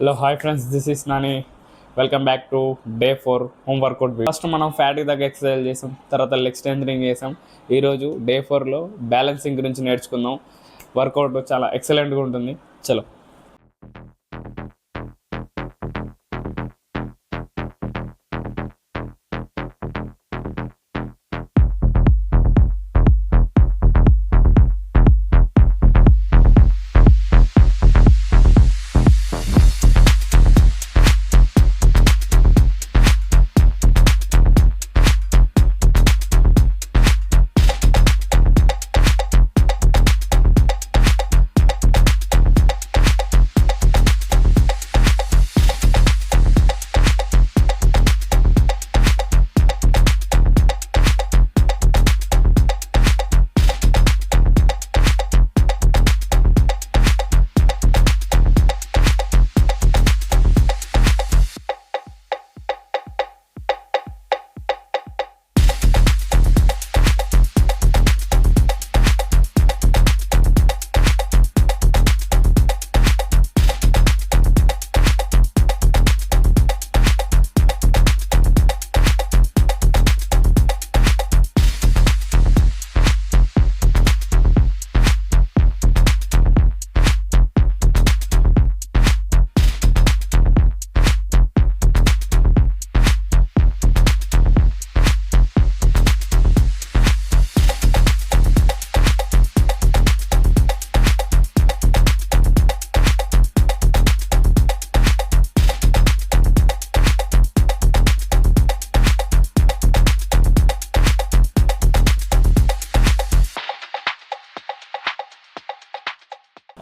Hello hi friends, this is Nani. Welcome back to day 4 home workout. First మనం ఫ్యాట్కి తగ్గ exercise చేసాం, తర్వాత leg strengthening చేసాం. ఈరోజు డే 4లో బ్యాలెన్సింగ్ గురించి నేర్చుకుందాం. వర్కౌట్ చాలా ఎక్సలెంట్గా ఉంటుంది. చలో.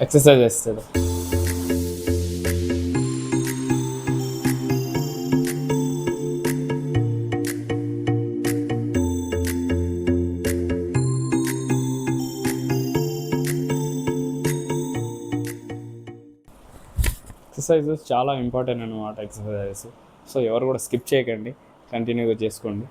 ఎక్సర్సైజ్ చేస్తాడు. ఎక్సర్సైజెస్ చాలా ఇంపార్టెంట్ అన్నమాట. ఎక్సర్సైజెస్ సో ఎవరు కూడా స్కిప్ చేయకండి, కంటిన్యూగా చేసుకోండి.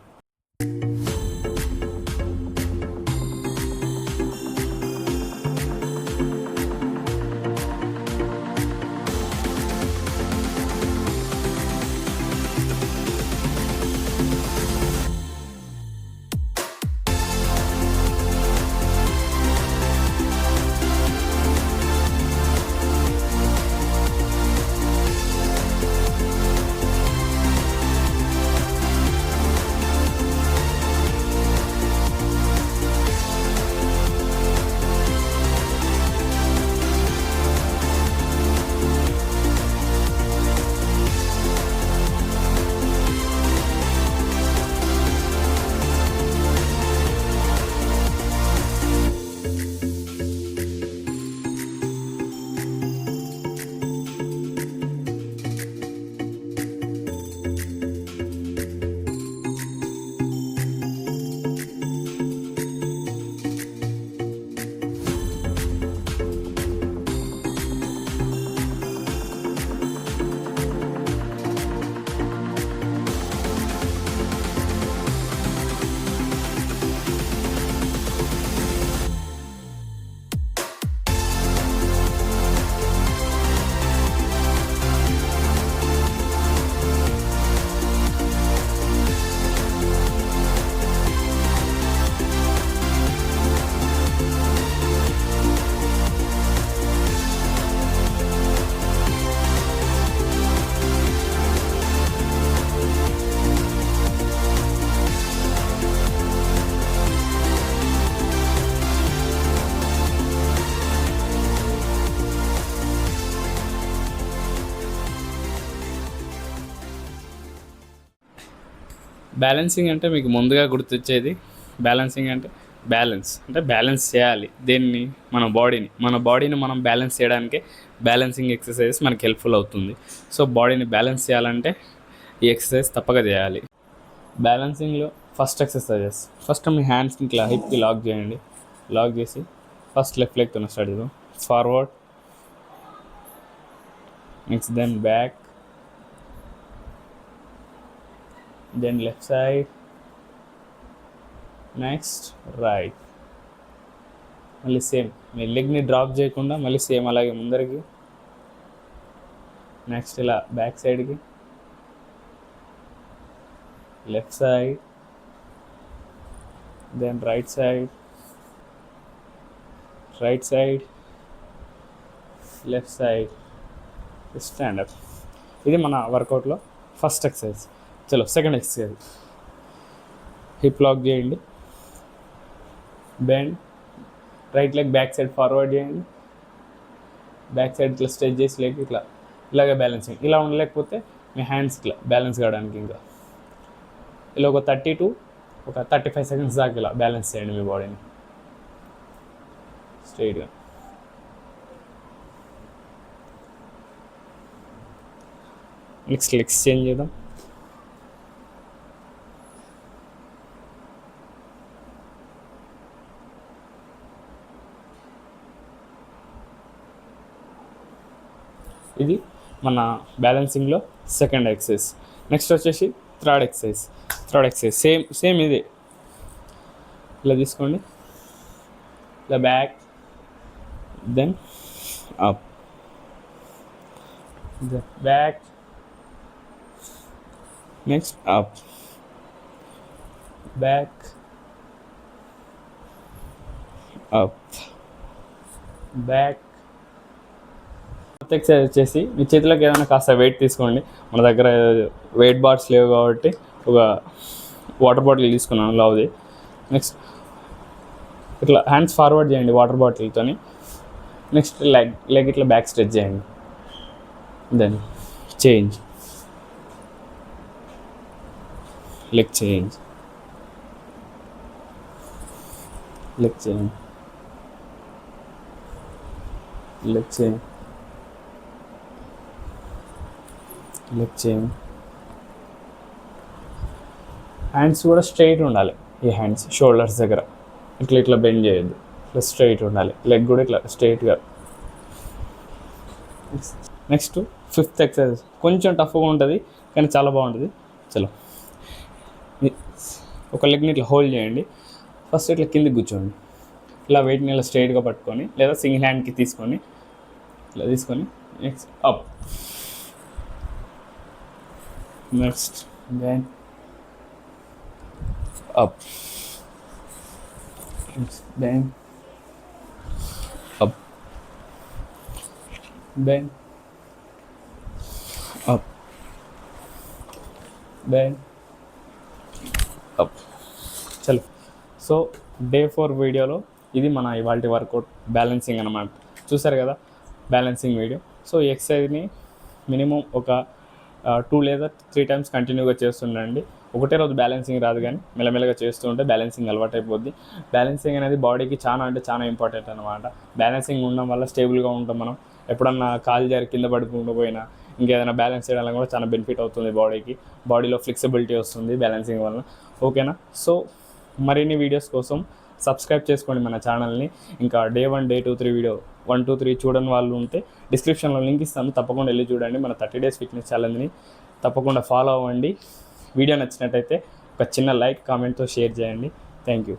బ్యాలెన్సింగ్ అంటే మీకు ముందుగా గుర్తొచ్చేది, బ్యాలెన్సింగ్ అంటే బ్యాలెన్స్ చేయాలి దేన్ని, మన బాడీని మనం బ్యాలెన్స్ చేయడానికే బ్యాలెన్సింగ్ ఎక్సర్సైజెస్ మనకి హెల్ప్ఫుల్ అవుతుంది. సో బాడీని బ్యాలెన్స్ చేయాలంటే ఈ ఎక్సర్సైజ్ తప్పక చేయాలి. బ్యాలెన్సింగ్లో ఫస్ట్ మీ హ్యాండ్స్ని ఇట్లా హిప్కి లాక్ చేయండి. లాక్ చేసి ఫస్ట్ లెఫ్ట్ లెగ్తో స్టార్ట్ చేద్దాం. Forward, next then back, then left side, next right. మళ్ళీ సేమ్ మీ లెగ్ని డ్రాప్ చేయకుండా మళ్ళీ సేమ్ అలాగే ముందరికి, నెక్స్ట్ ఇలా బ్యాక్ సైడ్కి, left side, then right side, left side, stand up. ఇది మన వర్కౌట్లో ఫస్ట్ ఎక్సర్సైజ్. చలో సెకండ్ ఎక్సర్సైజ్. హిప్ లాక్ చేయండి, bend, right leg back side forward చేయండి, బ్యాక్ సైడ్ ఇట్లా స్ట్రెచ్ చేసి లెగ్ ఇలాగే బ్యాలెన్సింగ్. ఇలా ఉండలేకపోతే మీ హ్యాండ్స్ ఇట్లా బ్యాలెన్స్ కావడానికి ఇంకా ఇలా ఒక 30 to 35 seconds దాకా ఇలా బ్యాలెన్స్ చేయండి మీ బాడీని స్ట్రైట్గా. నెక్స్ట్ లెగ్స్ చేంజ్ చేద్దాం. ఇది మన బ్యాలెన్సింగ్లో సెకండ్ ఎక్సర్సైజ్. నెక్స్ట్ వచ్చేసి థర్డ్ ఎక్సర్సైజ్. సేమ్ ఇదే. ఇలా తీసుకోండి, ఇలా back, then up, back, next up, back, up, back. Exercise వచ్చేసి మీ చేతిలోకి ఏదైనా కాస్త వెయిట్ తీసుకోండి. మన దగ్గర వెయిట్ బార్స్ లేవు కాబట్టి ఒక వాటర్ బాటిల్ తీసుకున్నాను లావుది. నెక్స్ట్ ఇట్లా హ్యాండ్స్ ఫార్వర్డ్ చేయండి వాటర్ బాటిల్తో. నెక్స్ట్ లెగ్ ఇట్లా బ్యాక్ స్ట్రెచ్ చేయండి, then change, leg change, leg change, leg change, leg change. Hands కూడా స్ట్రైట్ ఉండాలి. ఈ హ్యాండ్స్ షోల్డర్స్ దగ్గర ఇట్లా బెండ్ చేయొద్దు, ఇట్లా స్ట్రైట్ ఉండాలి. లెగ్ కూడా ఇట్లా స్ట్రైట్గా. నెక్స్ట్ ఫిఫ్త్ ఎక్సర్సైజ్ కొంచెం టఫ్గా ఉంటుంది కానీ చాలా బాగుంటుంది. చలో, ఒక లెగ్ని ఇట్లా హోల్డ్ చేయండి. ఫస్ట్ ఇట్లా కిందికి కూర్చోండి, ఇలా వెయిట్ని ఇలా స్ట్రైట్గా పట్టుకొని లేదా సింగిల్ హ్యాండ్కి తీసుకొని ఇట్లా తీసుకొని next up, next then up, then up, then up, then up. చలో, సో డే 4 వీడియోలో ఇది మన ఇవాళ వర్కౌట్ బ్యాలెన్సింగ్ అన్నమాట. చూసారు కదా బ్యాలెన్సింగ్ వీడియో. సో ఈ ఎక్సర్సైజ్ని మినిమం ఒక 2 లేదా 3 times కంటిన్యూగా చేస్తుండండి. ఒకటే రోజు బ్యాలెన్సింగ్ రాదు కానీ మెల్లమెల్లగా చేస్తూ ఉంటే బ్యాలెన్సింగ్ అలవాటు అయిపోద్ది. బ్యాలెన్సింగ్ అనేది బాడీకి చాలా ఇంపార్టెంట్ అనమాట. బ్యాలెన్సింగ్ ఉండడం వల్ల స్టేబుల్గా ఉంటాం మనం. ఎప్పుడన్నా కాలు జారి కింద పడుకుంటూ పోయినా ఇంకేదైనా బ్యాలెన్స్ చేయడం వల్ల కూడా చాలా బెనిఫిట్ అవుతుంది బాడీకి. బాడీలో ఫ్లెక్సిబిలిటీ వస్తుంది బ్యాలెన్సింగ్ వల్ల. ఓకేనా? సో మరిన్ని వీడియోస్ కోసం సబ్స్క్రైబ్ చేసుకోండి మన ఛానల్ని. ఇంకా డే 1, డే 2, 3 వీడియో 1, 2, 3 చూడని వాళ్ళు ఉంటే డిస్క్రిప్షన్లో లింక్ ఇస్తాను, తప్పకుండా వెళ్ళి చూడండి. మన 30 days ఫిట్నెస్ ఛాలెంజ్ని తప్పకుండా ఫాలో అవ్వండి. వీడియో నచ్చినట్టయితే ఒక చిన్న లైక్, కామెంట్తో షేర్ చేయండి. Thank you.